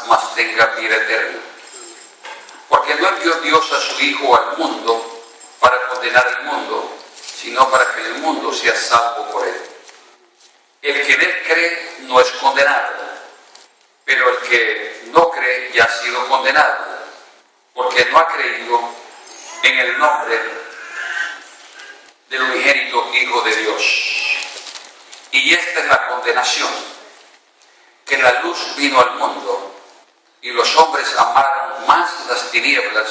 mas tenga vida eterna. Porque no envió Dios a su Hijo al mundo para condenar al mundo, sino para que el mundo sea salvo por él. El que en él cree no es condenado, pero el que no cree ya ha sido condenado, porque no ha creído en el nombre del unigénito Hijo de Dios. Y esta es la condenación, que la luz vino al mundo, y los hombres amaron más las tinieblas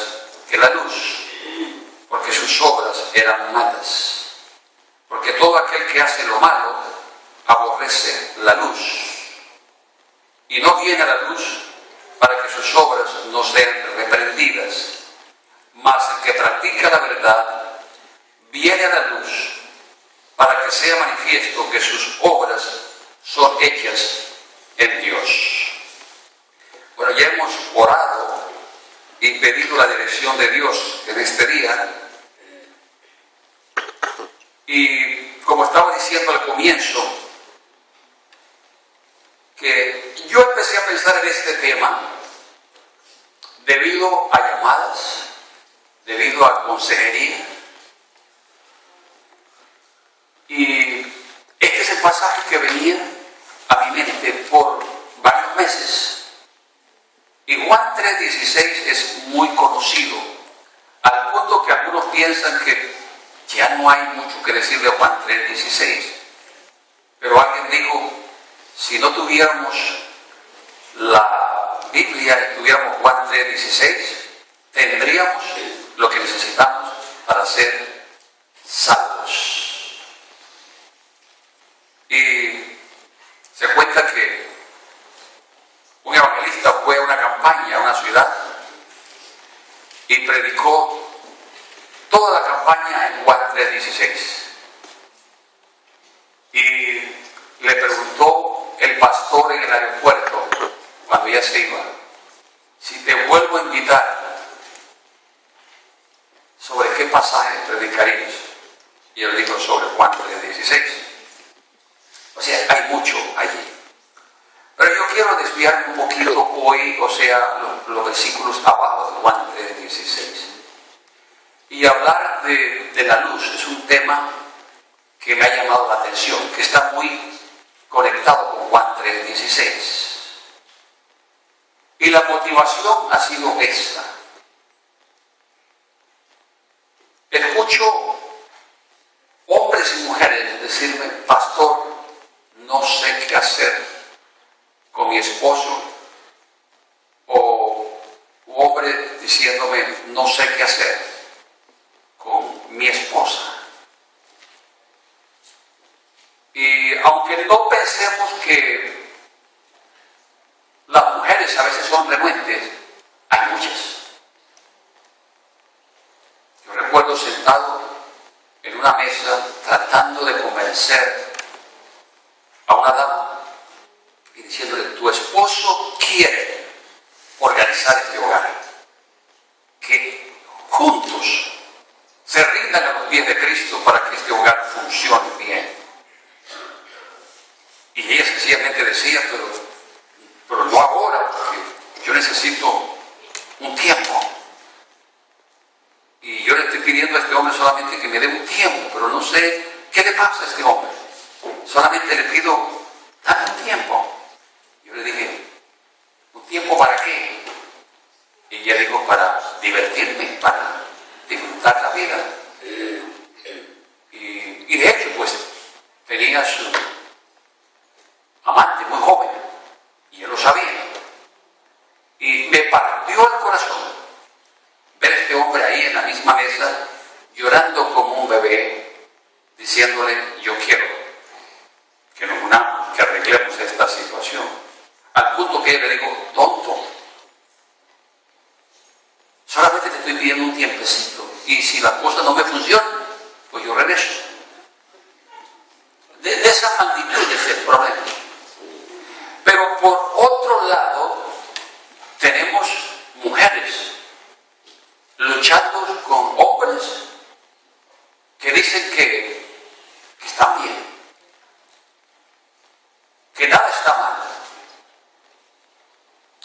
que la luz, porque sus obras eran malas. Porque todo aquel que hace lo malo aborrece la luz, y no viene a la luz para que sus obras no sean reprendidas. Mas el que practica la verdad viene a la luz para que sea manifiesto que sus obras son hechas en Dios. Bueno, ya hemos orado y pedido la dirección de Dios en este día. Y como estaba diciendo al comienzo, que yo empecé a pensar en este tema debido a llamadas, debido a consejería. Y este es el pasaje que venía a mi mente por varios meses. Y Juan 3:16 es muy conocido, al punto que algunos piensan que ya no hay mucho que decir de Juan 3:16. Pero alguien dijo, si no tuviéramos la Biblia y tuviéramos Juan 3:16, tendríamos lo que necesitamos para ser salvos. Y se cuenta que un evangelista fue a una campaña, a una ciudad, y predicó toda la campaña en Juan 3:16. Y le preguntó el pastor en el aeropuerto, cuando ya se iba, si te vuelvo a invitar, ¿sobre qué pasaje predicarías? Y él dijo, sobre Juan 3:16. O sea, hay mucho allí. Pero yo quiero desviarme un poquito hoy, o sea, los versículos abajo de Juan 3:16. Y hablar de la luz es un tema que me ha llamado la atención, que está muy conectado con Juan 3:16. Y la motivación ha sido esta. Escucho hombres y mujeres decirme, pastor, no sé qué hacer con mi esposo, o hombre diciéndome, no sé qué hacer con mi esposa. Y aunque no pensemos que las mujeres a veces son renuentes, hay muchas. Yo recuerdo sentado en una mesa tratando de convencer a una dama y diciéndole, tu esposo quiere organizar este hogar, que juntos se rindan a los pies de Cristo para que este hogar funcione bien. Y ella sencillamente decía, pero no ahora, porque yo necesito un tiempo. Y yo le estoy pidiendo a este hombre solamente que me dé un tiempo, pero no sé qué le pasa a este hombre. Solamente le pido, dame un tiempo. Yo le dije, ¿un tiempo para qué? Y ella dijo, para divertirme, para disfrutar la vida. Y de hecho, pues, tenía su amante muy joven, y yo lo sabía. Y me partió el corazón ver a este hombre ahí en la misma mesa, llorando como un bebé, diciéndole, yo quiero que nos unamos, que arreglemos esta situación. Al punto que le digo, tonto, solamente te estoy pidiendo un tiempecito, y si las cosas no me funcionan, pues yo regreso. De esa magnitud es el problema. Pero por otro lado, tenemos mujeres luchando con hombres que dicen que están bien, que nada está mal,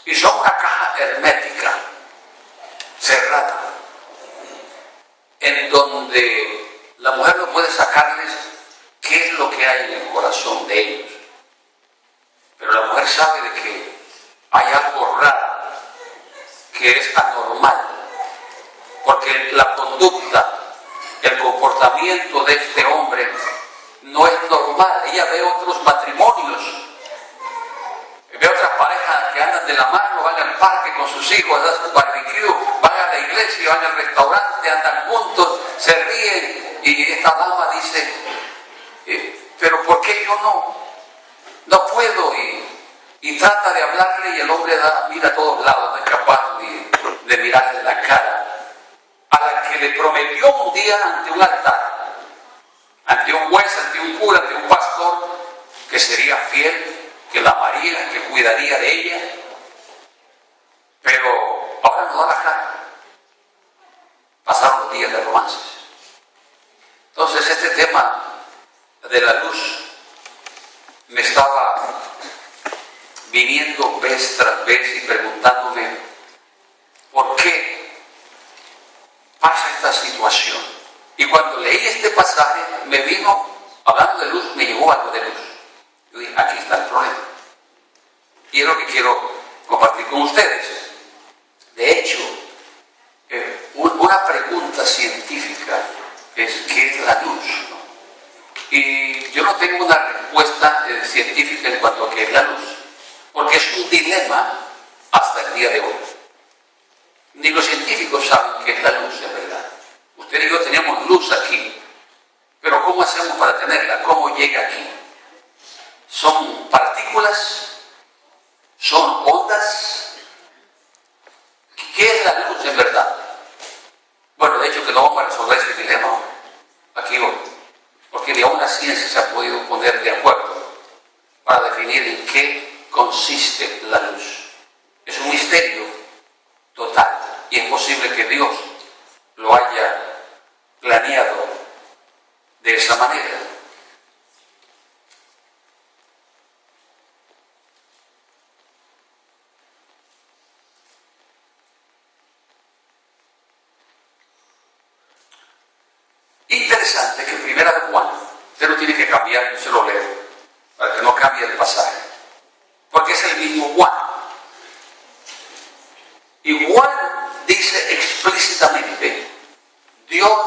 y son una caja hermética, cerrada, en donde la mujer no puede sacarles qué es lo que hay en el corazón de ellos. Pero la mujer sabe de que hay algo raro, que es anormal, porque la conducta, el comportamiento de este hombre no es normal. Ella ve otros matrimonios, ve otras parejas que andan de la mano, van al parque con sus hijos, hacen un barbecue, van a la iglesia, van al restaurante, andan juntos, se ríen, y esta dama dice, pero ¿por qué yo no puedo? Y trata de hablarle, y el hombre mira a todos lados, no es capaz de mirarle en la cara, a la que le prometió un día ante un altar, ante un juez, ante un cura, ante un pastor, que sería fiel, que la amaría, que cuidaría de ella. Pero ahora no da la cara. Pasaron los días de romances. Entonces este tema de la luz me estaba viniendo vez tras vez y preguntándome por qué pasa esta situación. Y cuando leí este pasaje, me vino, hablando de luz, me llegó algo de luz. Yo dije, aquí está el problema. Y es lo que quiero compartir con ustedes. De hecho, una pregunta científica es ¿qué es la luz? Y yo no tengo una respuesta científica en cuanto a qué es la luz, porque es un dilema hasta el día de hoy. Ni los científicos saben qué es la luz, en verdad. Usted y yo tenemos luz aquí, pero ¿cómo hacemos para tenerla? ¿Cómo llega aquí? ¿Son partículas? ¿Son ondas? ¿Qué es la luz, en verdad? Bueno, de hecho que no vamos a resolver este dilema aquí hoy, porque ni aún la ciencia se ha podido poner de acuerdo para definir en qué consiste la luz. Es un misterio total y es posible que Dios lo haya planeado de esa manera. Interesante que en Primera de Juan, usted lo tiene que cambiar, yo se lo leo, para que no cambie el pasaje, porque es el mismo Juan. Y Juan dice explícitamente, Dios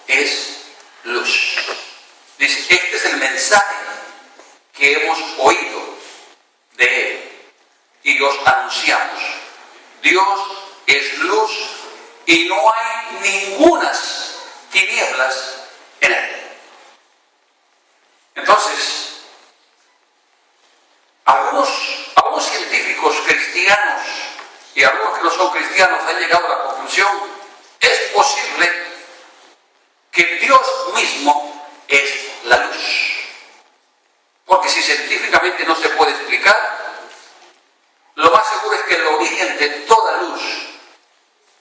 es luz. Dice, este es el mensaje que hemos oído de Él y os anunciamos. Dios es luz y no hay ningunas tinieblas en Él. Entonces, algunos científicos cristianos y algunos que no son cristianos han llegado a la conclusión, es posible que Dios mismo es la luz. Porque si científicamente no se puede explicar, lo más seguro es que el origen de toda luz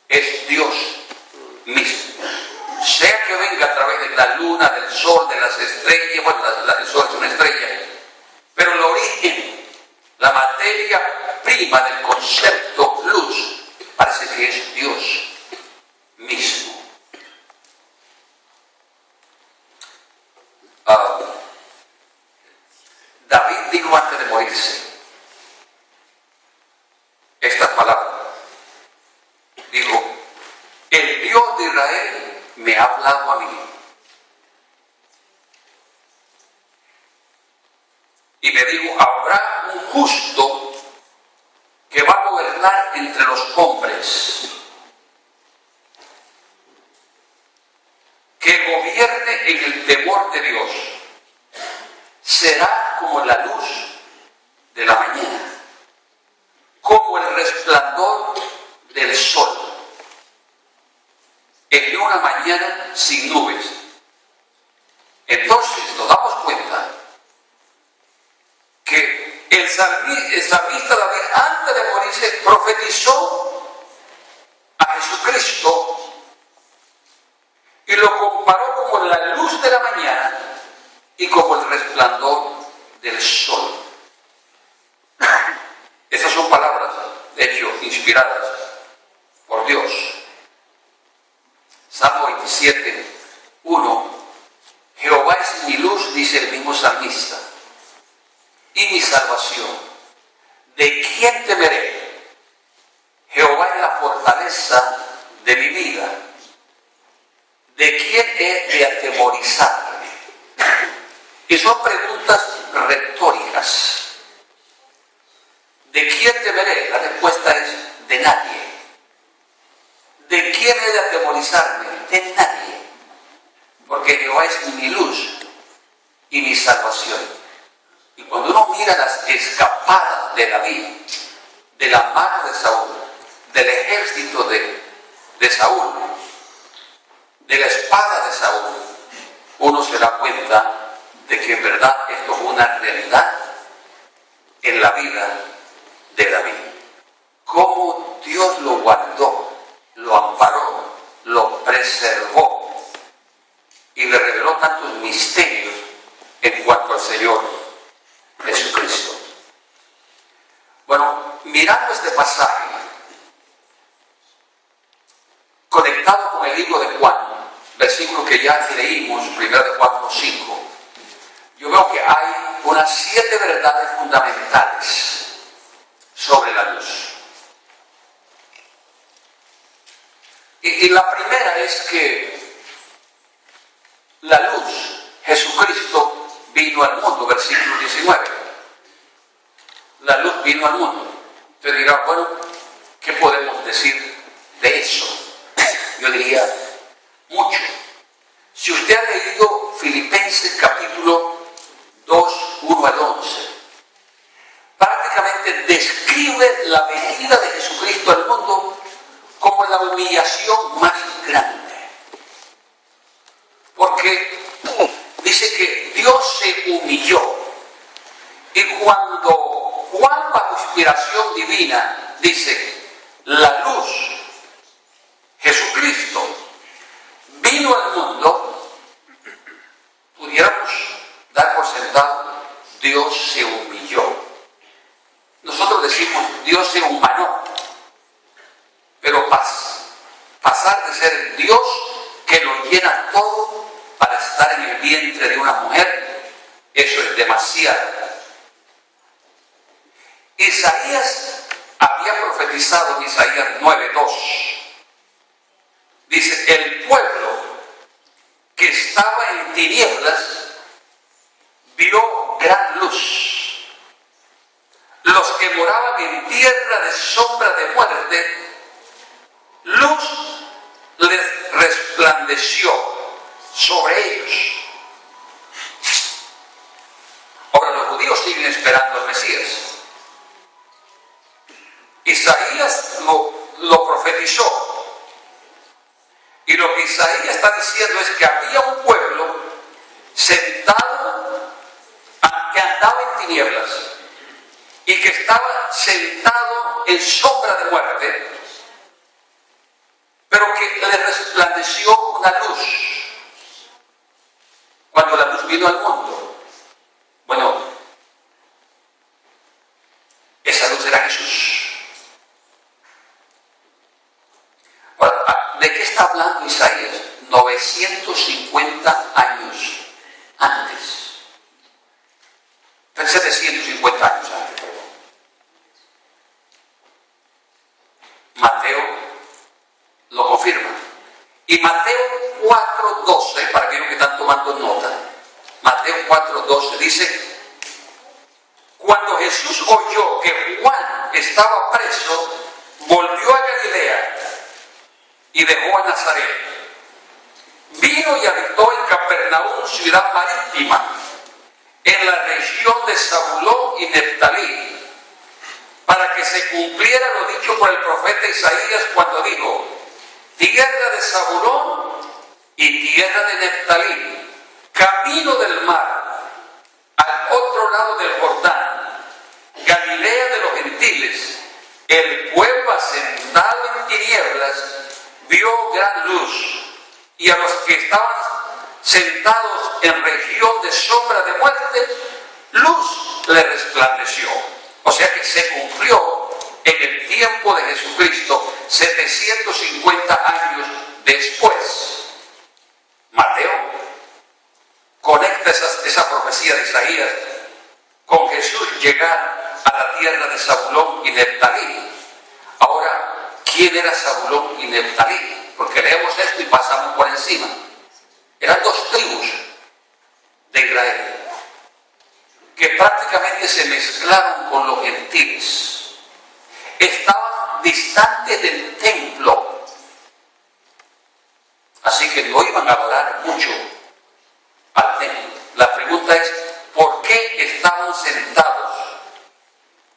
es Dios mismo. Sea que venga a través de la luna, del sol, de las estrellas, bueno, el sol es una estrella, pero el origen, la materia prima del concepto luz, parece que es Dios mismo. David dijo antes de morirse estas palabras. Dijo, el Dios de Israel me ha hablado a mí y me dijo, habrá un justo que va a gobernar entre los hombres, que gobierne en el temor de Dios, será como la luz de la mañana, como el resplandor del sol en una mañana sin nubes. Entonces nos damos cuenta que el salmista David, antes de morirse, profetizó a Jesucristo y lo comparó como la luz de la mañana y como el resplandor del sol. Estas son palabras de inspiradas por Dios. Salmo 27, 1. Jehová es mi luz, dice el mismo salmista, y mi salvación. ¿De quién temeré? Jehová es la fortaleza de mi vida. ¿De quién he de atemorizarme? Y son preguntas retóricas. ¿De quién temeré? La respuesta es de nadie. ¿De quién he de atemorizarme? De nadie. Porque Jehová es mi luz y mi salvación. Y cuando uno mira las escapadas de David, de la mano de Saúl, del ejército de Saúl, de la espada de Saúl, uno se da cuenta de que en verdad esto fue una realidad en la vida de David. Cómo Dios lo guardó, lo amparó, lo preservó y le reveló tantos misterios en cuanto al Señor Jesucristo. Bueno, mirando este pasaje, conectado con el libro de Juan, versículo que ya leímos, 1 de Juan 5, yo veo que hay unas 7 verdades fundamentales sobre la luz. Y la primera es que la luz, Jesucristo, vino al mundo, versículo 19. La luz vino al mundo. Usted dirá, bueno, ¿qué podemos decir de eso? Yo diría, mucho. Si usted ha leído Filipenses capítulo 2, 1 al 11, prácticamente describe la venida de Jesucristo al mundo como la humillación más grande. Porque dice que Dios se humilló. Y cuando Juan, bajo inspiración divina, dice, la luz, Jesucristo, vino al mundo, pudiéramos dar por sentado, Dios se humilló. Nosotros decimos, Dios se humanó. Pero pasar de ser el Dios que lo llena todo para estar en el vientre de una mujer, eso es demasiado. Isaías había profetizado en Isaías 9:2. Dice, el pueblo que estaba en tinieblas vio gran luz. Los que moraban en tierra de sombra de muerte, luz les resplandeció sobre ellos. Ahora los judíos siguen esperando al Mesías. Isaías lo profetizó. Y lo que Isaías está diciendo es que había un pueblo sentado, que andaba en tinieblas y que estaba sentado en sombra de muerte, pero que le resplandeció una luz. Cuando la luz vino al mundo, bueno, esa luz era Jesús. ¿De qué está hablando Isaías? 950 años antes. 750 años antes, perdón. Mateo lo confirma. Y Mateo 4:12, para aquellos que están tomando nota, Mateo 4:12 dice, cuando Jesús oyó que Juan estaba preso, volvió a Galilea y dejó a Nazaret. Vino y habitó en Capernaum, ciudad marítima, en la región de Zabulón y Neftalí, para que se cumpliera lo dicho por el profeta Isaías cuando dijo, tierra de Zabulón y tierra de Neftalí, camino del mar, al otro lado del Jordán, Galilea de los gentiles, el pueblo asentado en tinieblas vio gran luz, y a los que estaban sentados en región de sombra de muerte, luz le resplandeció. O sea que se cumplió en el tiempo de Jesucristo, 750 años después. Mateo conecta esa profecía de Isaías con Jesús llegar a la tierra de Zabulón y Neftalí. Ahora, ¿quién era Zabulón y Neftalí? Porque leemos esto y pasamos por encima. Eran dos tribus de Israel que prácticamente se mezclaron con los gentiles. Estaban distantes del templo, así que no iban a adorar mucho al templo. La pregunta es, ¿por qué estaban sentados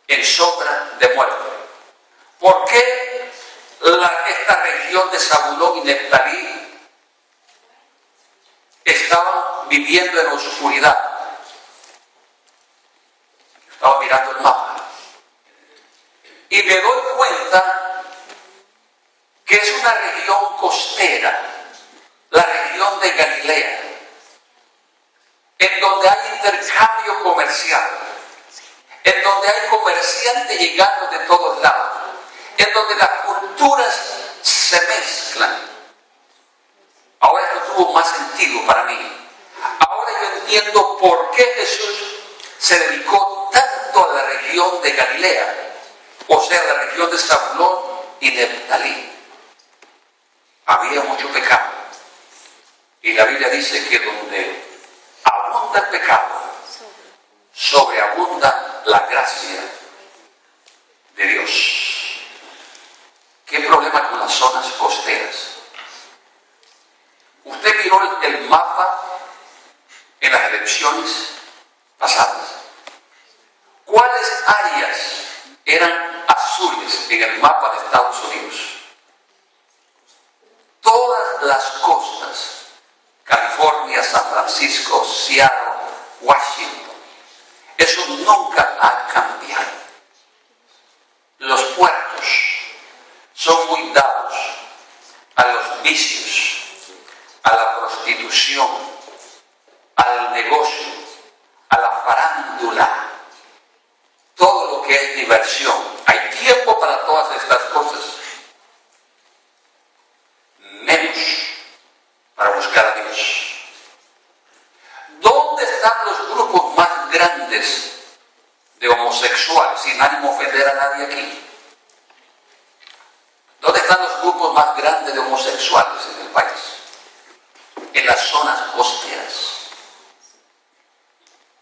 en sombra de muerte? ¿Por qué esta región de Zabulón y Neftalí estaban viviendo en oscuridad? Estaba mirando el mapa y me doy cuenta que es una región costera, la región de Galilea, en donde hay intercambio comercial, en donde hay comerciantes llegando de todos lados, en donde las culturas se mezclan. Ahora esto tuvo más sentido para mí. Ahora yo entiendo por qué Jesús se dedicó tanto a la región de Galilea, o sea, la región de Zabulón y Neftalí. Había mucho pecado. Y la Biblia dice que donde abunda el pecado, sobreabunda la gracia de Dios. ¿Qué problema con las zonas costeras? Usted miró el mapa en las elecciones pasadas. ¿Cuáles áreas eran azules en el mapa de Estados Unidos? Todas las costas, California, San Francisco, Seattle, Washington. Eso nunca ha cambiado. Los puertos son muy dados a los vicios, a la prostitución, al negocio, a la farándula, todo lo que es diversión. Hay tiempo para todas estas cosas, menos para buscar a Dios. ¿Dónde están los grupos más grandes de homosexuales, sin ánimo de ofender a nadie aquí? ¿Dónde están los grupos más grandes de homosexuales en el país? En las zonas costeras.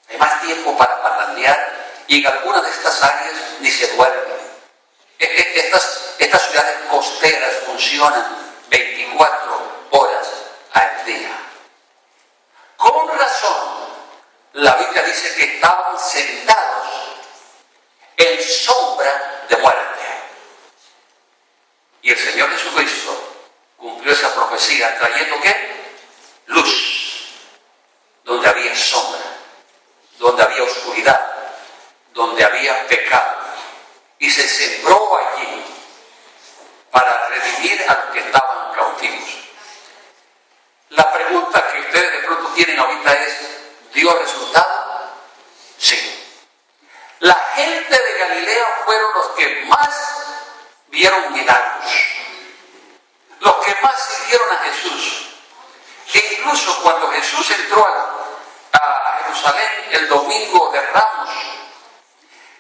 Hay más tiempo para parrandear y en algunas de estas áreas ni se duerme. Estas ciudades costeras funcionan 24 horas al día. Con razón, la Biblia dice que estaban sentados en sombra de muerte. Y el Señor Jesucristo cumplió esa profecía trayendo ¿qué? Luz, donde había sombra, donde había oscuridad, donde había pecado. Y se sembró allí para redimir a los que estaban cautivos. La pregunta que ustedes de pronto tienen ahorita es, ¿dio resultado? Sí. La gente de Galilea fueron los que más vieron milagros, los que más siguieron a Jesús. E incluso cuando Jesús entró a Jerusalén el domingo de Ramos,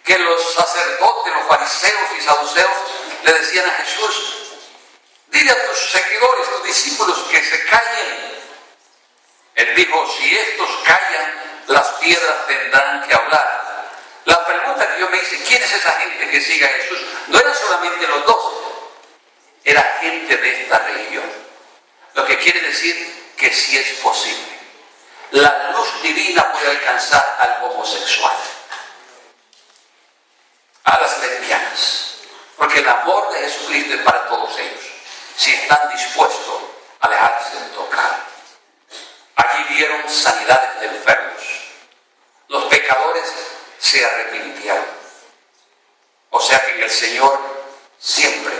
que los sacerdotes, los fariseos y saduceos le decían a Jesús, dile a tus seguidores, tus discípulos, que se callen. Él dijo, si estos callan, las piedras tendrán que hablar. La pregunta que yo me hice, ¿quién es esa gente que sigue a Jesús? No eran solamente los 12, era gente de esta región. Lo que quiere decir que sí es posible. La luz divina puede alcanzar al homosexual, a las lesbianas, porque el amor de Jesucristo es para todos ellos, si están dispuestos a dejarse tocar. Allí vieron sanidades de enfermos. Los pecadores se arrepintieron. O sea que en el Señor siempre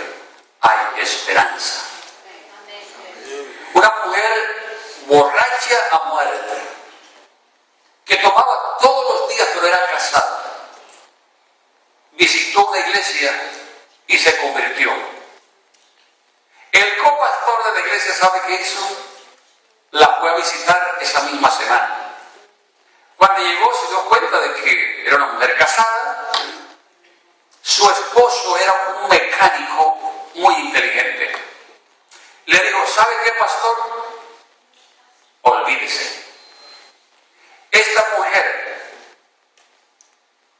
hay esperanza. Una mujer borracha a muerte, que tomaba todos los días pero era casada, visitó una iglesia y se convirtió. El copastor de la iglesia, ¿sabe qué hizo? La fue a visitar esa misma semana. Cuando llegó se dio cuenta de que era una mujer casada. Su esposo era un mecánico muy inteligente. Le dijo, ¿sabe qué, pastor? Olvídese. Esta mujer,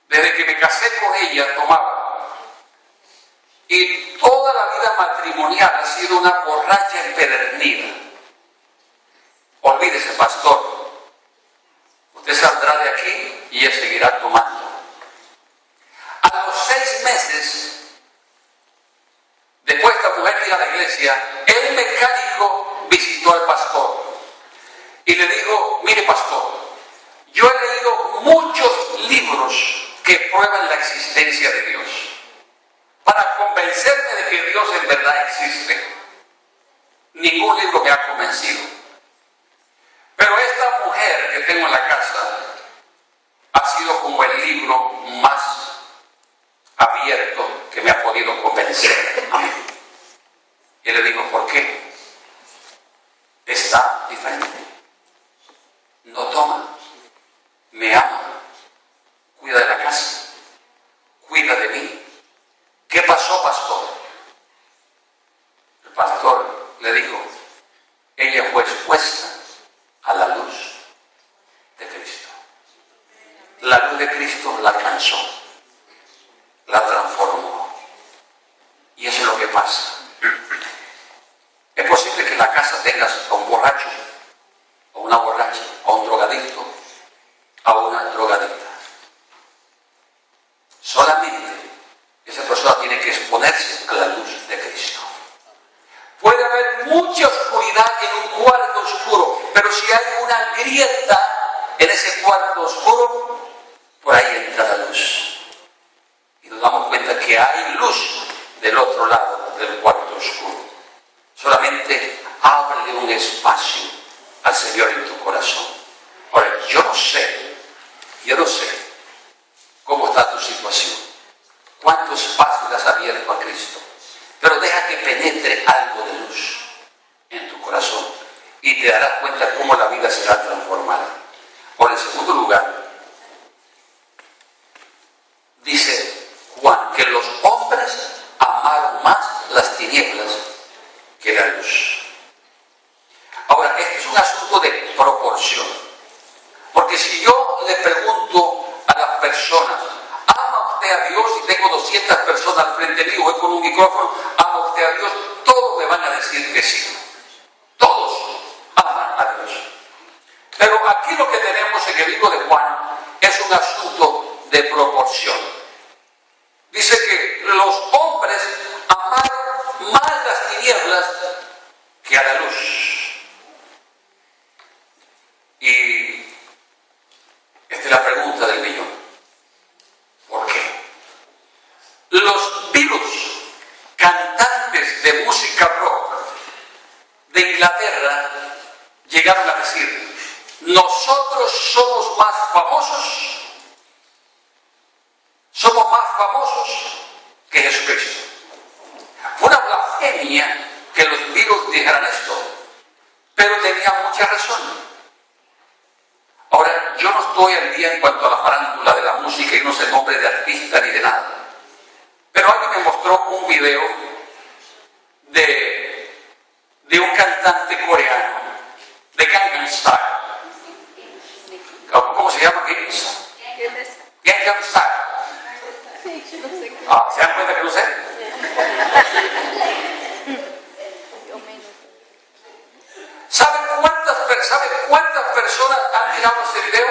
desde que me casé con ella, tomaba. Y toda la vida matrimonial ha sido una borracha empedernida. Olvídese, pastor. Usted saldrá de aquí y ella seguirá tomando. A los 6 meses, después de esta mujer ir a la iglesia, el mecánico visitó al pastor y le dijo, mire, pastor, yo he leído muchos libros que prueban la existencia de Dios para convencerme de que Dios en verdad existe. Ningún libro me ha convencido. Pero esta mujer que tengo en la casa ha sido como el libro más abierto que me ha podido convencer. Amén. Y le digo, ¿por qué? Está diferente. No toma, me ama, cuida de la casa, cuida de mí. ¿Qué pasó, pastor? El pastor le dijo, ella fue expuesta a la luz de Cristo. La luz de Cristo la alcanzó, la transformó. Y eso es lo que pasa. Es posible que en la casa tengas a un borracho, o una borracha, o un drogadicto, a una drogadicta. Solamente esa persona tiene que exponerse a la luz de Cristo. Puede haber mucha oscuridad en un cuarto oscuro, pero si hay una grieta en ese cuarto oscuro, por ahí entra la luz. Y nos damos cuenta que hay luz del otro lado del cuarto oscuro. Solamente ábrele un espacio al Señor en tu corazón. Ahora, yo no sé cómo está tu situación, cuánto espacio le has abierto a Cristo, pero deja que penetre algo de luz en tu corazón y te darás cuenta cómo la vida será transformada. Por el segundo lugar, dice Juan que los hombres amaron más las tinieblas que la luz. Ahora, este es un asunto de proporción, porque si yo le pregunto a las personas, ¿ama usted a Dios? Y tengo 200 personas al frente mío, voy con un micrófono, ¿ama usted a Dios? Todos me van a decir que sí. Todos aman a Dios. Pero aquí lo que tenemos en el libro de Juan es un asunto de proporción. Dice que los hombres amaron más las tinieblas que a la luz. Y esta es la pregunta del millón. ¿Por qué? Los Beatles, cantantes de música rock de Inglaterra, llegaron a decir, nosotros somos más famosos que Jesucristo. Fue una blasfemia que los Beatles dijeran esto, pero tenían mucha razón. Ahora, yo no estoy al día en cuanto a la farándula de la música y no sé el nombre de artista ni de nada, pero alguien me mostró un video de un cantante coreano, de Gangnam Style. ¿Cómo se llama? Gangnam Style. ¿Se dan cuenta que no sé? ¿Sabe cuántas personas han mirado ese video?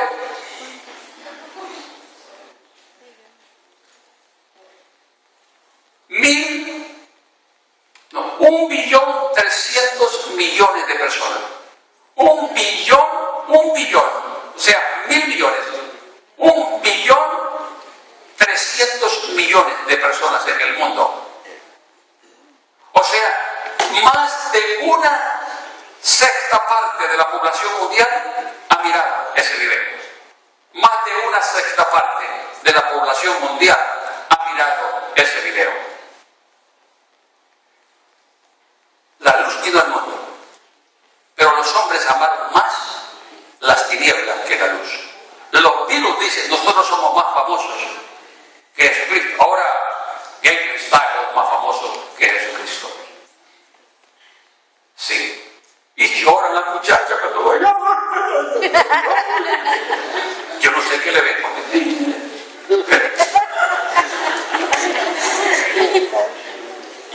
No, 1.300.000.000 de personas. 1.000.000.000, o sea, 1.000 millones. 1.300.000.000 de personas en el mundo. O sea, más de una sexta parte de la población mundial ha mirado ese video. Más de una sexta parte de la población mundial ha mirado ese video.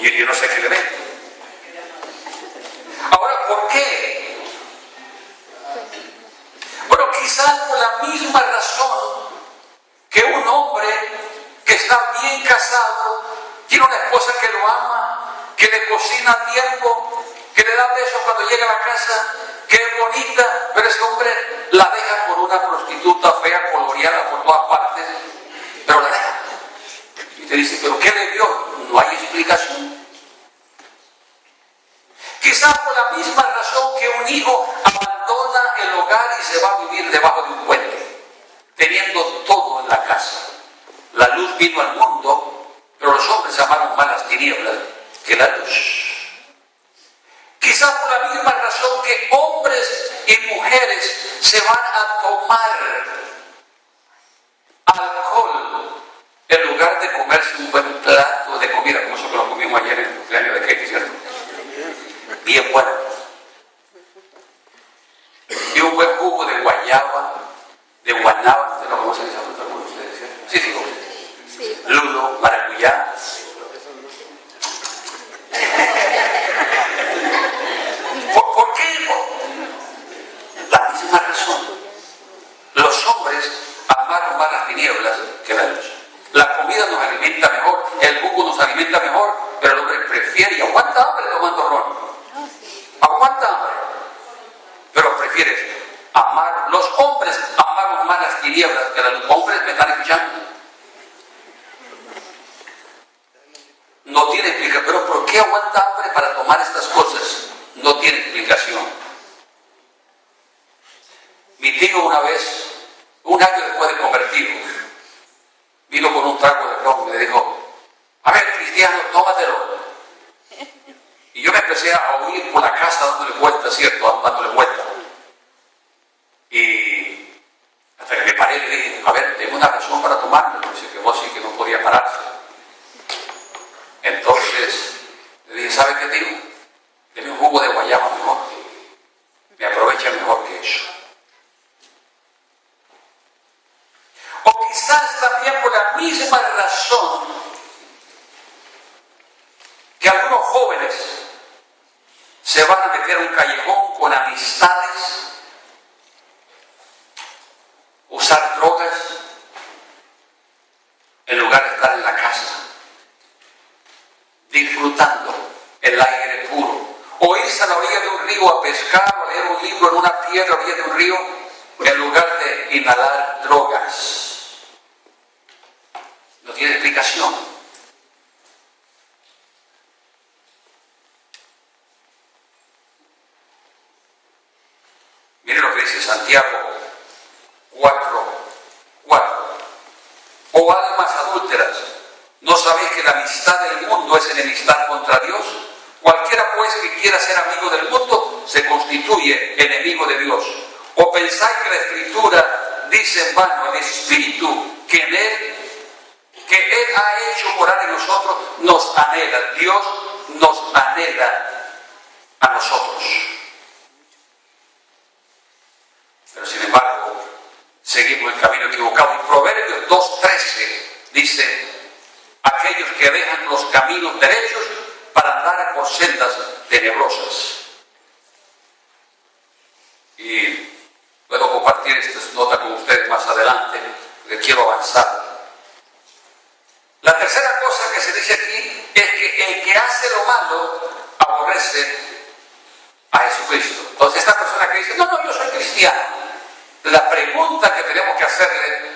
Yo no sé qué le ven. Ahora, ¿por qué? Bueno, quizás por la misma razón que un hombre que está bien casado, tiene una esposa que lo ama, que le cocina a tiempo, que le da besos cuando llega a la casa, que es bonita, pero ese hombre la deja por una prostituta fea, coloreada por todas partes, pero la deja. Y te dice, ¿pero qué le dio? No hay explicación. Quizás por la misma razón que un hijo abandona el hogar y se va a vivir debajo de un puente, teniendo todo en la casa. La luz vino al mundo, pero los hombres amaron más las tinieblas que la luz. Quizás por la misma razón que hombres y mujeres se van a tomar alcohol en lugar de comerse un buen plato de comida, como eso que lo comimos ayer en el cumpleaños de Katie, ¿cierto? Bien bueno. Y un buen jugo de guayaba, de guanábana, ¿ustedes no conocen esa fruta con ustedes, cierto? Sí, sí, lulo, maracuyá. ¿Por qué? La misma razón. Los hombres amaron más las tinieblas que la luz. La comida nos alimenta mejor, el jugo nos alimenta mejor, pero el hombre prefiere y aguanta hambre tomando ron. Aguanta hambre, pero prefieres amar. Los hombres amaron más las tinieblas que la luz. Hombres, ¿me están escuchando? No tiene explicación. ¿Pero por qué aguanta hambre para tomar estas cosas? No tiene explicación. Mi tío una vez, un año después de convertido, vino con un trago de ron y me dijo, a ver, cristiano, tómatelo. Y yo me empecé a oír por la casa dándole vueltas, ¿cierto? Dándole vueltas. Y hasta que me paré y le dije, a ver, tengo una razón para tomarlo. Dice que vos sí que no podía pararse. Entonces le dije, ¿sabe qué digo? Deme un jugo de guayaba mejor. Me aprovecha mejor que eso. O quizás también por la misma razón que algunos jóvenes se van a meter a un callejón con amistades, usar drogas, en lugar de estar en la casa, disfrutando el aire puro, o irse a la orilla de un río a pescar o a leer un libro en una piedra a la orilla de un río, en lugar de inhalar drogas. No tiene explicación. Miren lo que dice Santiago 4:4. Oh almas adúlteras, ¿no sabéis que la amistad del mundo es enemistad contra Dios? Cualquiera pues que quiera ser amigo del mundo se constituye enemigo de Dios. ¿O pensáis que la Escritura dice en vano, el Espíritu que Él ha hecho morar en nosotros nos anhela? Dios nos anhela a nosotros. Pero sin embargo, seguimos el camino equivocado. Y Proverbios 2:13 dice, aquellos que dejan los caminos derechos para andar por sendas tenebrosas. Y puedo compartir esta nota con ustedes más adelante, porque quiero avanzar. La tercera cosa que se dice aquí es que el que hace lo malo aborrece a Jesucristo. Entonces esta persona que dice, no, yo soy cristiano, la pregunta que tenemos que hacerle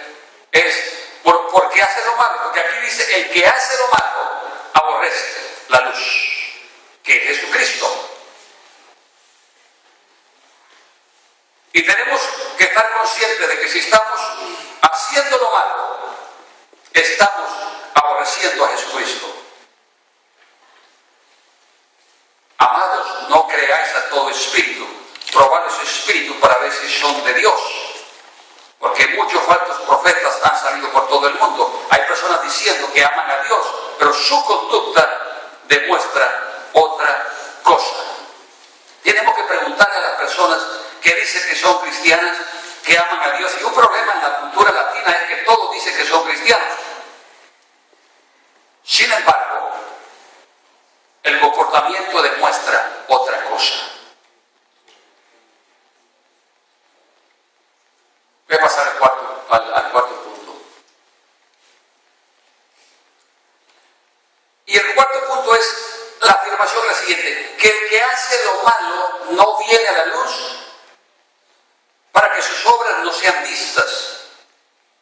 es, ¿por qué hace lo malo? Porque aquí dice, el que hace lo malo aborrece la luz, que es Jesucristo. Y tenemos que estar conscientes de que si estamos haciendo lo malo, estamos aborreciendo a Jesucristo. Amados, no creáis a todo espíritu, probad los espíritus para ver si son de Dios, porque muchos falsos profetas han salido por todo el mundo. Hay personas diciendo que aman a Dios, pero su conducta demuestra otra cosa. Tenemos que preguntarle a las personas que dicen que son cristianas, que aman a Dios, y un problema en la cultura latina es que todos dicen que son cristianos. Sin embargo, comportamiento demuestra otra cosa. Voy a pasar al cuarto punto. Y el cuarto punto es la afirmación la siguiente: que el que hace lo malo no viene a la luz para que sus obras no sean vistas,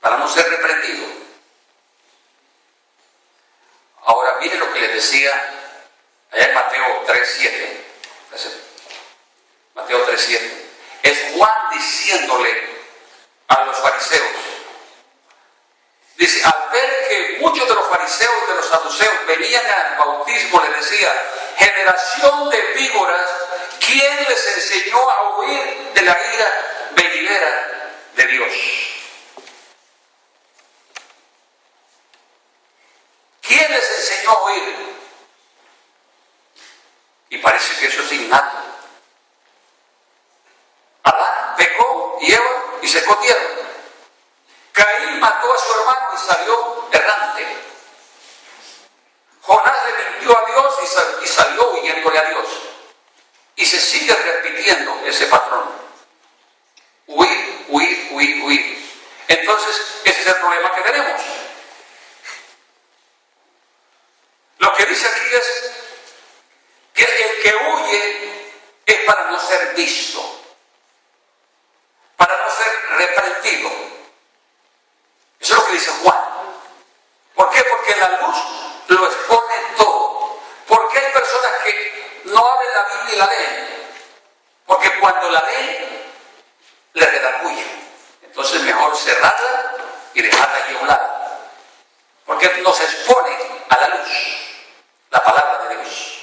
para no ser reprendido. Ahora mire lo que les decía allá en Mateo 3:7. Mateo 3:7. Es Juan diciéndole a los fariseos. Dice, al ver que muchos de los fariseos y de los saduceos venían al bautismo, les decía: generación de víboras, ¿quién les enseñó a huir de la ira venidera de Dios? ¿Quién les enseñó a huir? Y parece que eso es innato. Adán pecó y Eva y se escondieron. Caín mató a su hermano y salió errante. Jonás le mintió a Dios y salió huyéndole a Dios. Y se sigue repitiendo ese patrón. Huir, huir, huir, huir. Entonces, ese es el problema que tenemos. Lo que dice aquí es que el que huye es para no ser visto, para no ser reprendido. Eso es lo que dice Juan. ¿Por qué? Porque la luz lo expone todo. ¿Por qué hay personas que no abren la Biblia y la leen? Porque cuando la leen, le redarguyen. Entonces mejor cerrarla y dejarla ahí a un lado. Porque nos expone a la luz, la palabra de Dios.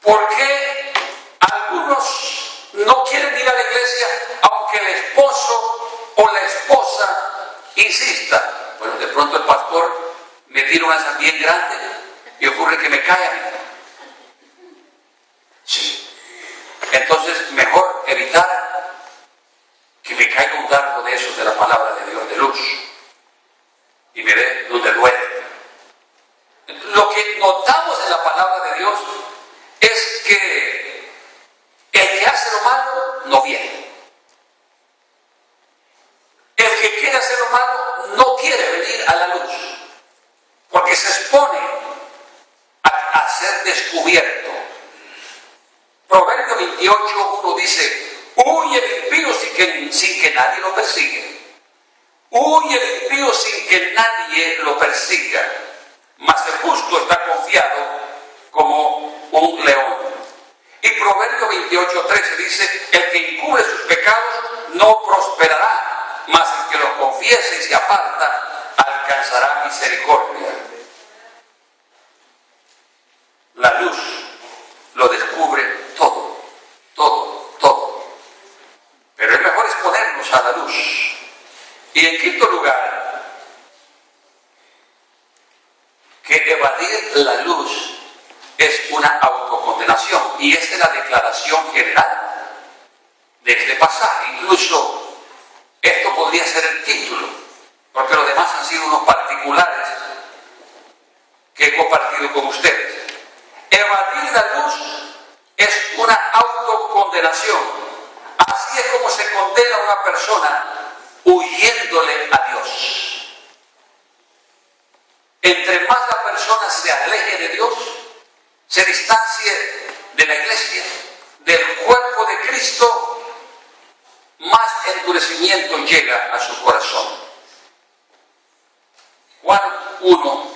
¿Por qué algunos no quieren ir a la iglesia aunque el esposo o la esposa insista? Bueno, de pronto el pastor me tira una sal bien grande y ocurre que me caigan. Sí. Entonces, mejor evitar que me caiga un dardo de esos de la palabra de Dios, de luz, y me dé donde duele. Lo que notamos en la palabra de Dios es que el que hace lo malo no viene. El que quiere hacer lo malo no quiere venir a la luz, porque se expone a ser descubierto. Proverbio 28:1 dice: huye el impío sin que nadie lo persigue. Huye el impío sin que nadie lo persiga, mas el justo está confiado como un león. Y Proverbio 28:13 dice: el que encubre sus pecados no prosperará, mas el que los confiese y se aparta alcanzará misericordia. La luz lo descubre todo, todo, todo. Pero es mejor exponernos a la luz. Y en quinto lugar, que evadir la luz es una autocondenación. Y esta es la declaración general de este pasaje. Incluso esto podría ser el título, porque los demás han sido unos particulares que he compartido con ustedes. Evadir la luz es una autocondenación. Así es como se condena a una persona huyéndole a Dios. Entre más la persona se aleje de Dios, se distancie de la iglesia, del cuerpo de Cristo, más endurecimiento llega a su corazón. Juan 1,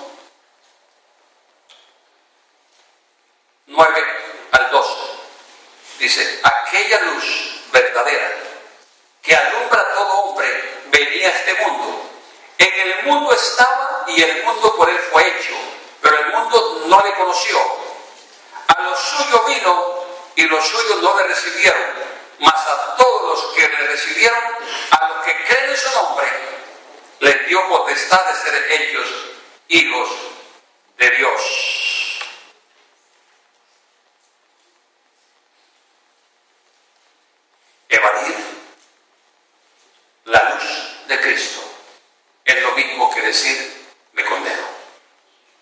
9 al 12 dice: aquella luz verdadera que alumbra a todo hombre venía a este mundo. En el mundo estaba y el mundo por él fue hecho, pero el mundo no le conoció. A los suyos vino y los suyos no le recibieron, mas a todos los que le recibieron, a los que creen en su nombre, les dio potestad de ser hechos hijos de Dios. Evadir la luz de Cristo es lo mismo que decir: me condeno.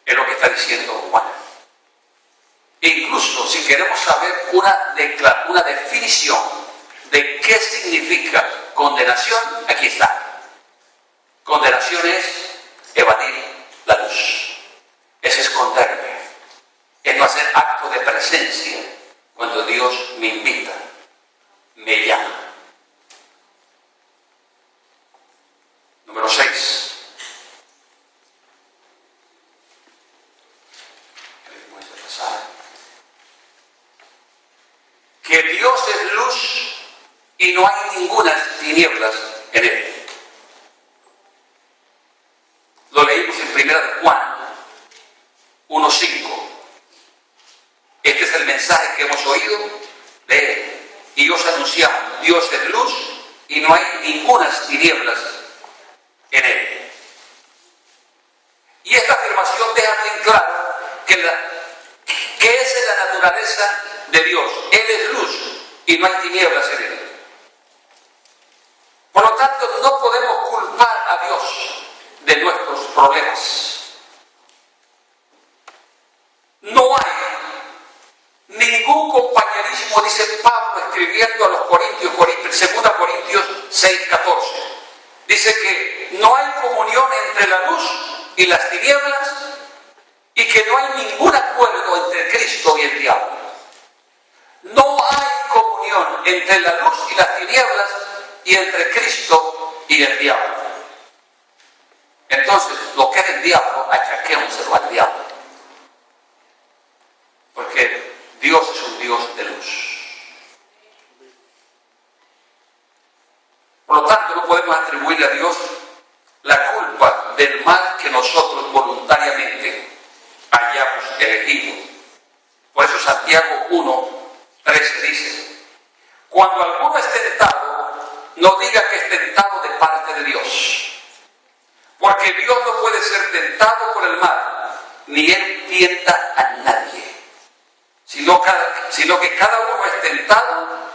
Es lo que está diciendo Juan. queremos saber una definición de qué significa condenación, aquí está. Condenación es evadir la luz, es esconderme, es no hacer acto de presencia cuando Dios me invita, me llama. Número 6. Que Dios es luz y no hay ninguna tinieblas en él. Lo leímos en 1 Juan 1:5. Este es el mensaje que hemos oído de él. Y os anunciamos, Dios es luz y no hay ninguna tinieblas en él. Y esta afirmación deja bien claro que es la naturaleza de Dios. Él es luz y no hay tinieblas en él. Por lo tanto, no podemos culpar a Dios de nuestros problemas. No hay ningún compañerismo, dice Pablo escribiendo a los Corintios, 2 Corintios 6:14. Dice que no hay comunión entre la luz y las tinieblas y que no hay ningún acuerdo entre Cristo y el diablo. No hay comunión entre la luz y las tinieblas y entre Cristo y el diablo. Entonces, lo que es el diablo, achaquémoselo al diablo. Porque Dios es un Dios de luz. Por lo tanto, no podemos atribuirle a Dios la culpa del mal que nosotros voluntariamente hayamos elegido. Por eso Santiago 1:13 dice: cuando alguno es tentado, no diga que es tentado de parte de Dios. Porque Dios no puede ser tentado por el mal, ni Él tienta a nadie. Sino que cada uno es tentado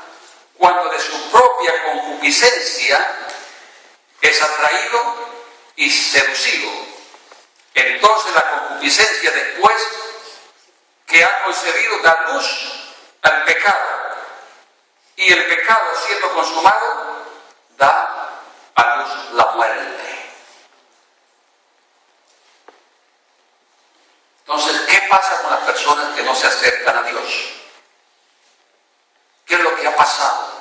cuando de su propia concupiscencia es atraído y seducido. Entonces la concupiscencia, después que ha concebido, da luz al pecado. Y el pecado, siendo consumado, da a luz la muerte. Entonces, ¿qué pasa con las personas que no se acercan a Dios? ¿Qué es lo que ha pasado?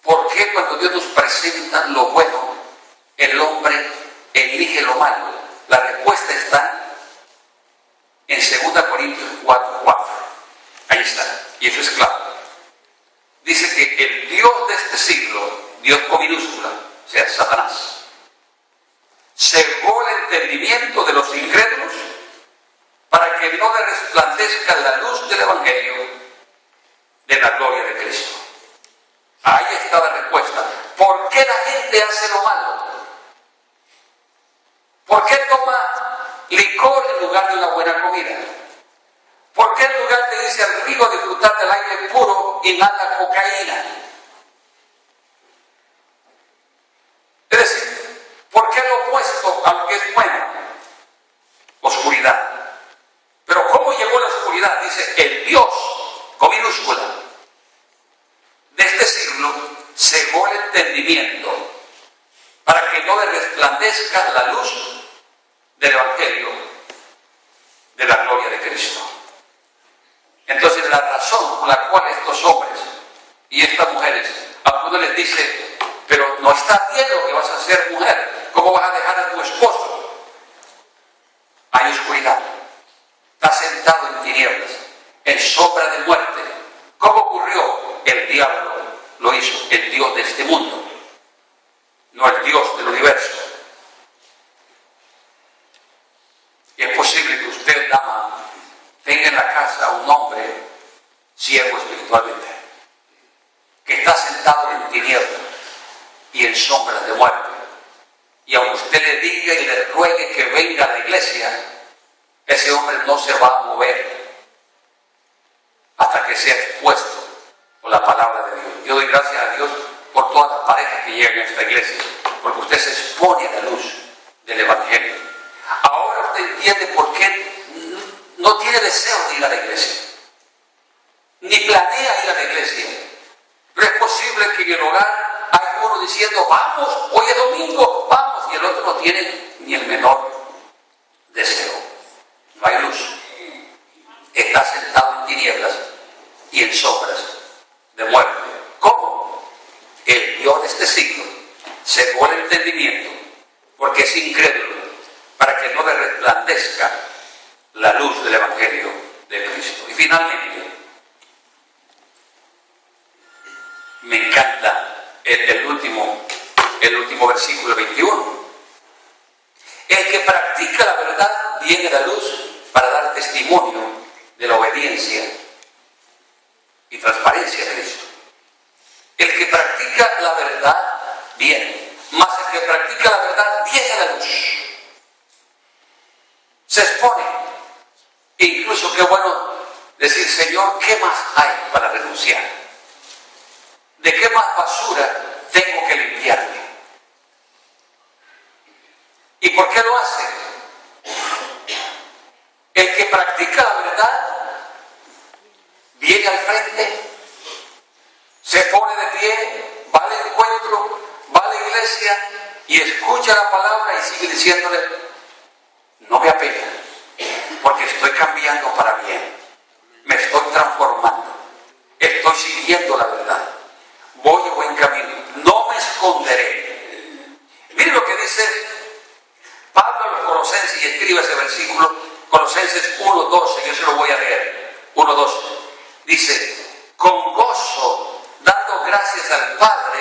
¿Por qué cuando Dios nos presenta lo bueno, el hombre elige lo malo? La respuesta está en 2 Corintios 4:4. Ahí está, y eso es claro. Dice que el Dios de este siglo, Dios con minúscula, o sea, Satanás, cegó el entendimiento de los incrédulos para que no le resplandezca la luz del Evangelio de la gloria de Cristo. Ahí está la respuesta. ¿Por qué la gente hace lo malo? ¿Por qué toma licor en lugar de una buena comida? ¿Por qué en lugar de irse al río a disfrutar del aire puro, inhala cocaína? Es decir, ¿por qué lo opuesto a lo que es bueno? Oscuridad. Pero ¿cómo llegó la oscuridad? Dice, el Dios, con minúscula, de este siglo, cegó el entendimiento para que no le resplandezca la luz del Evangelio de la gloria de Cristo. Entonces, la razón por la cual estos hombres y estas mujeres, a uno les dice, pero no está bien lo que vas a hacer, mujer, ¿cómo vas a dejar a tu esposo? Hay oscuridad. Está sentado en tinieblas, en sombra de muerte. ¿Cómo ocurrió? El diablo lo hizo, el Dios de este mundo, no el Dios del universo. Y es posible que usted, dama, tenga en la casa un hombre ciego espiritualmente, que está sentado en tinieblas y en sombra de muerte. Y aunque usted le diga y le ruegue que venga a la iglesia, ese hombre no se va a mover hasta que sea expuesto por la palabra de Dios. Yo doy gracias a Dios por todas las parejas que llegan a esta iglesia, porque usted se expone a la luz del Evangelio. Ahora usted entiende por qué no tiene deseo de ir a la iglesia. ni planea ir a la iglesia. Pero es posible que en el hogar hay uno diciendo, vamos, hoy es domingo, vamos, y el otro no tiene ni el menor deseo. No hay luz. Está sentado en tinieblas y en sombras de muerte. ¿Cómo? El Dios de este siglo cegó el entendimiento porque es incrédulo, para que no le resplandezca la luz del Evangelio de Cristo. Y finalmente, me encanta el último versículo 21. El que practica la verdad viene a la luz para dar testimonio de la obediencia y transparencia de Cristo. El que practica la verdad viene, mas el que practica la verdad viene a la luz. Se expone. E incluso qué bueno decir, Señor, ¿qué más hay para renunciar? ¿De qué más basura tengo que limpiarme? ¿Y por qué lo hace? El que practica la verdad viene al frente, se pone de pie, va al encuentro, va a la iglesia y escucha la palabra y sigue diciéndole, no me apena, porque estoy cambiando para bien, me estoy transformando, estoy siguiendo la verdad, voy a buen camino, no me esconderé. Mire lo que dice Pablo a los Colosenses y escribe ese versículo, Colosenses 1:12, yo se lo voy a leer, 1:12, dice, con gozo, dando gracias al Padre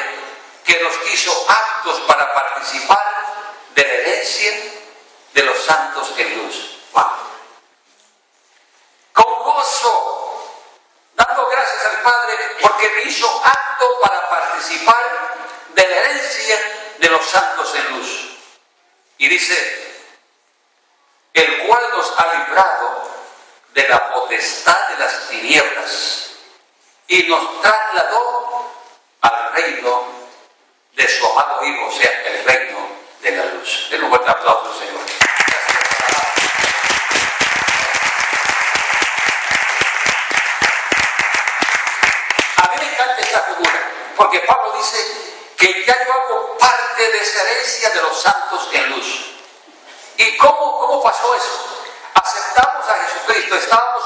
que nos hizo aptos para participar de la herencia de los santos en luz. ¡Wow! Con gozo, dando gracias al Padre porque me hizo apto para participar de la herencia de los santos en luz. Y dice, el cual nos ha librado de la potestad de las tinieblas y nos trasladó al reino de su amado Hijo, o sea, el reino de la luz. Den un fuerte aplauso, Señor. A mí me encanta esta figura, porque Pablo dice que ya yo hago parte de esa herencia de los santos en luz. ¿Y cómo pasó eso? Aceptamos a Jesucristo, estábamos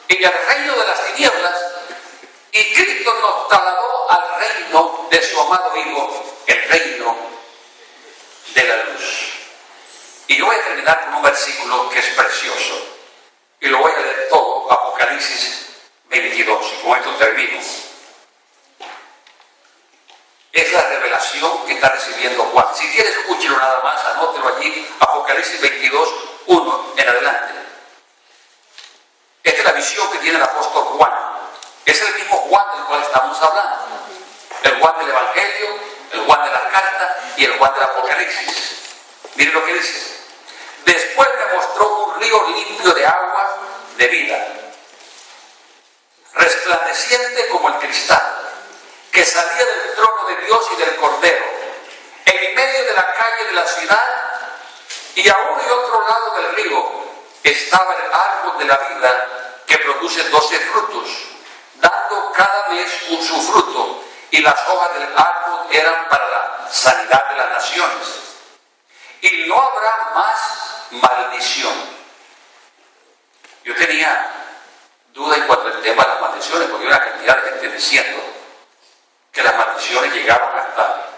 en el reino de las tinieblas y Cristo nos trasladó al reino de su amado Hijo, el reino de la luz. Y yo voy a terminar con un versículo que es precioso y lo voy a leer todo, Apocalipsis 22, y con esto termino. Es la revelación que está recibiendo Juan. Si quiere, escúchelo nada más, anótelo allí, Apocalipsis 22, 1 en adelante. Esta es la visión que tiene el apóstol Juan. Es el mismo Juan del cual estamos hablando. El Juan del Evangelio, el Juan de las cartas y el Juan del Apocalipsis. Miren lo que dice. Después me mostró un río limpio de agua de vida, resplandeciente como el cristal, que salía del trono de Dios y del Cordero, en medio de la calle de la ciudad, y a uno y otro lado del río estaba el árbol de la vida que produce 12 frutos, dando cada mes su fruto, y las hojas del árbol eran para la sanidad de las naciones. Y no habrá más maldición. Yo tenía duda en cuanto al tema de las maldiciones, porque hay una cantidad de gente diciendo que las maldiciones llegaron hasta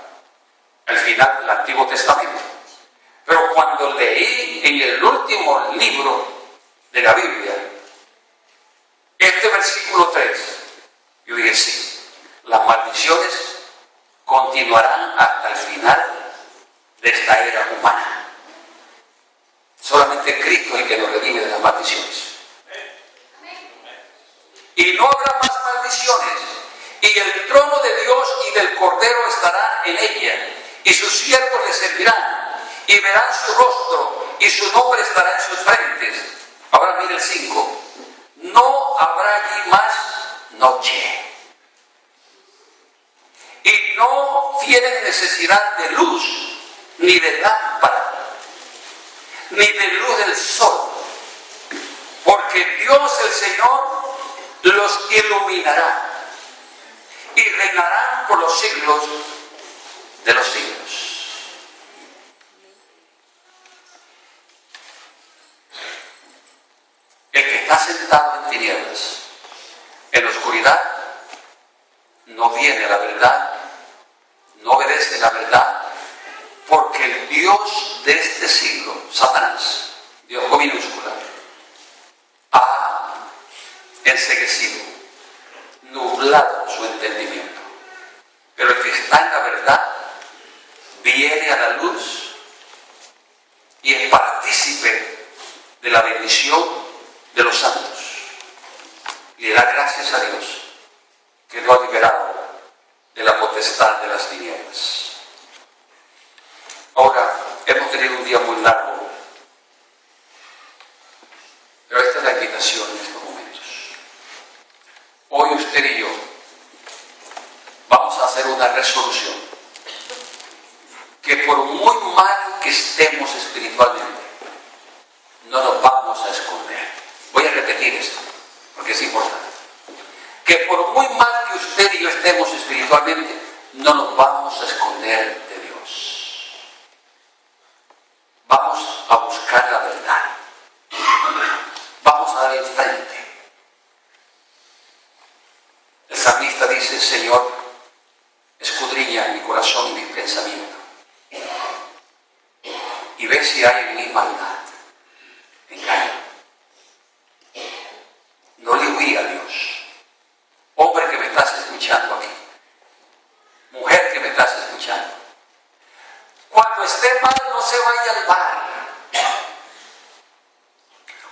el final del Antiguo Testamento. Pero cuando leí en el último libro de la Biblia, este versículo 3, yo dije, sí, las maldiciones continuarán hasta el final de esta era humana. Solamente Cristo es el que nos redime de las maldiciones. Y no habrá más maldiciones, y el trono de Dios y del Cordero estará en ella, y sus siervos le servirán, y verán su rostro, y su nombre estará en sus frentes. Ahora mire el 5. No habrá allí más noche, y no tienen necesidad de luz, ni de lámpara, ni de luz del sol, porque Dios el Señor los iluminará y reinarán por los siglos de los siglos. El que está sentado en tinieblas, en la oscuridad, no viene a la verdad, no obedece la verdad, porque el Dios de este siglo, Satanás, Dios con minúscula, ha enceguecido, nublado su entendimiento. Pero el que está en la verdad viene a la luz y es partícipe de la bendición de los santos. Y le da gracias a Dios que lo ha liberado de la potestad de las tinieblas. Ahora, hemos tenido un día muy largo, pero esta es la invitación en estos momentos. Hoy usted y yo vamos a hacer una resolución que por muy mal que estemos espiritualmente, no nos vamos a esconder. Voy a repetir esto, porque es importante. Que por muy mal que usted y yo estemos espiritualmente, no nos vamos a esconder de Dios. Vamos a buscar la verdad. Vamos a dar el frente. El salmista dice: Señor, escudriña mi corazón y mi pensamiento, y ve si hay en mí maldad, engaño. No le huí a Dios. Hombre que me estás escuchando aquí, mujer que me estás escuchando, cuando esté mal no se vaya al bar.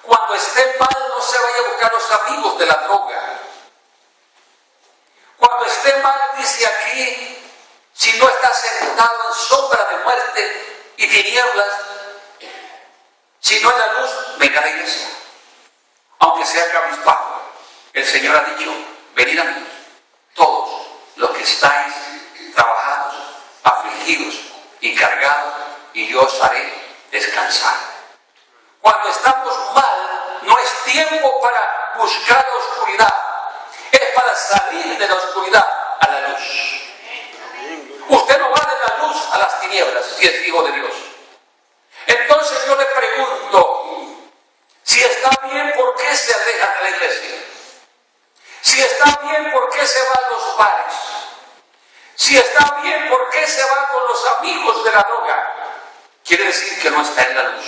Cuando esté mal no se vaya a buscar los amigos de la droga. Cuando esté mal, dice aquí, si no está sentado en sombra de muerte y tinieblas, si no en la luz, venga a la iglesia. Aunque sea cabizbajo, el Señor ha dicho: venid a mí, todos los que estáis trabajados, afligidos y cargados, y yo os haré descansar. Cuando estamos mal, no es tiempo para buscar la oscuridad, es para salir de la oscuridad a la luz. Usted no va de la luz a las tinieblas si es hijo de Dios. Entonces yo le pregunto, si está bien, ¿por qué se aleja de la iglesia? Si está bien, ¿por qué se va a los bares? Si está bien, ¿por qué se va con los amigos de la droga? Quiere decir que no está en la luz.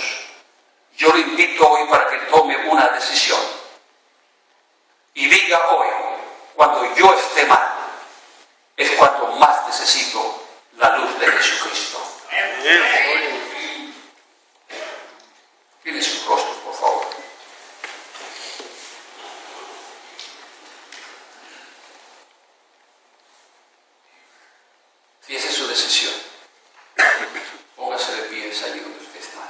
Yo lo invito hoy para que tome una decisión y diga hoy: cuando yo esté mal, es cuando más necesito la luz de Jesucristo. Tiene su rostro, por favor. Fíjese su decisión. Póngase de pie allí donde usted está.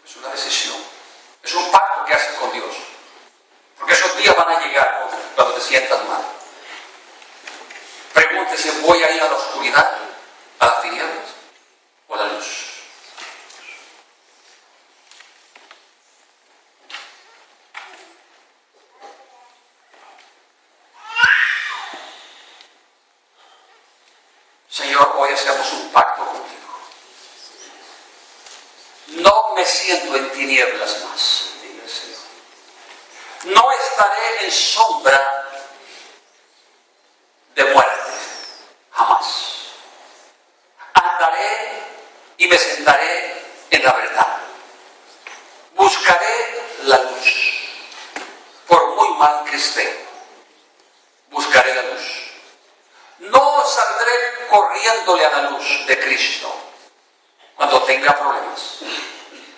Es una decisión. Es un pacto que haces con Dios. Porque esos días van a llegar cuando te sientas mal. Pregúntese: ¿voy a ir a la oscuridad, a las tinieblas o a la luz? Señor, hoy hacemos un pacto contigo. No me siento en tinieblas más, dice el Señor. No estaré en sombra de muerte, jamás. Andaré y me sentaré en la verdad. Buscaré la luz. Por muy mal que esté, buscaré la luz. No saldré corriéndole a la luz de Cristo cuando tenga problemas,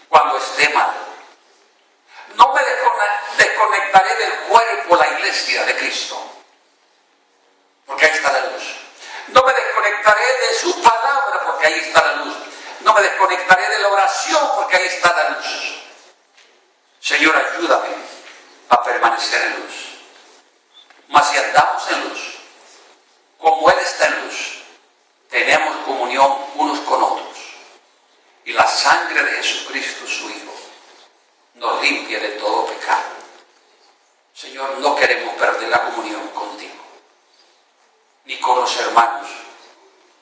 cuando esté mal. No me desconectaré del cuerpo, la iglesia de Cristo, porque ahí está la luz. No me desconectaré de su palabra, porque ahí está la luz. No me desconectaré de la oración, porque ahí está la luz. Señor, ayúdame a permanecer en luz. Mas si andamos en luz, como Él está en luz, tenemos comunión unos con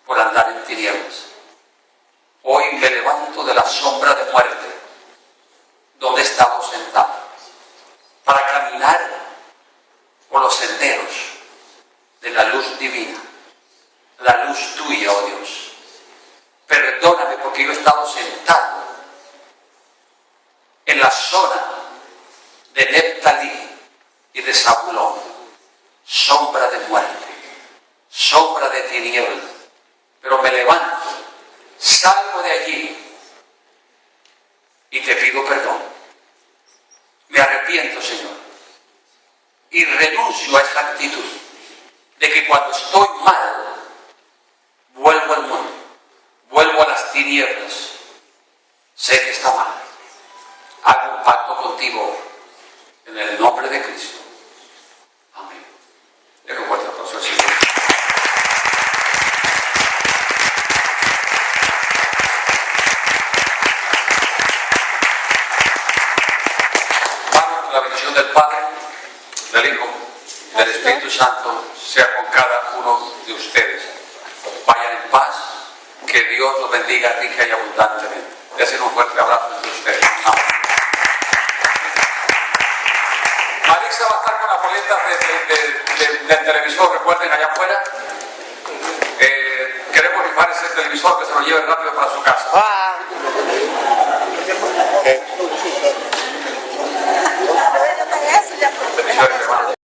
por andar en tinieblas. Hoy me levanto de la sombra de muerte, donde estamos sentados, para caminar por los senderos de la luz divina, la luz tuya, oh Dios. Perdóname porque yo he estado sentado en la zona de Neftalí y de Zabulón, sombra de muerte, sombra de tinieblas, pero me levanto, salgo de allí y te pido perdón. Me arrepiento, Señor, y renuncio a esa actitud de que cuando estoy mal, vuelvo al mundo, vuelvo a las tinieblas. Sé que está mal. Hago un pacto contigo en el nombre de Cristo. Amén. Dejo un fuerte aplauso al Señor. Vamos, la bendición del Padre, del Hijo y del Espíritu Santo sea con cada uno de ustedes. Vayan en paz, que Dios los bendiga rica y abundantemente. Desen un fuerte abrazo entre ustedes. Amén. Marisa va a estar con las boletas del televisor, recuerden, allá afuera. Queremos rifar ese televisor, que se lo lleven rápido para su casa.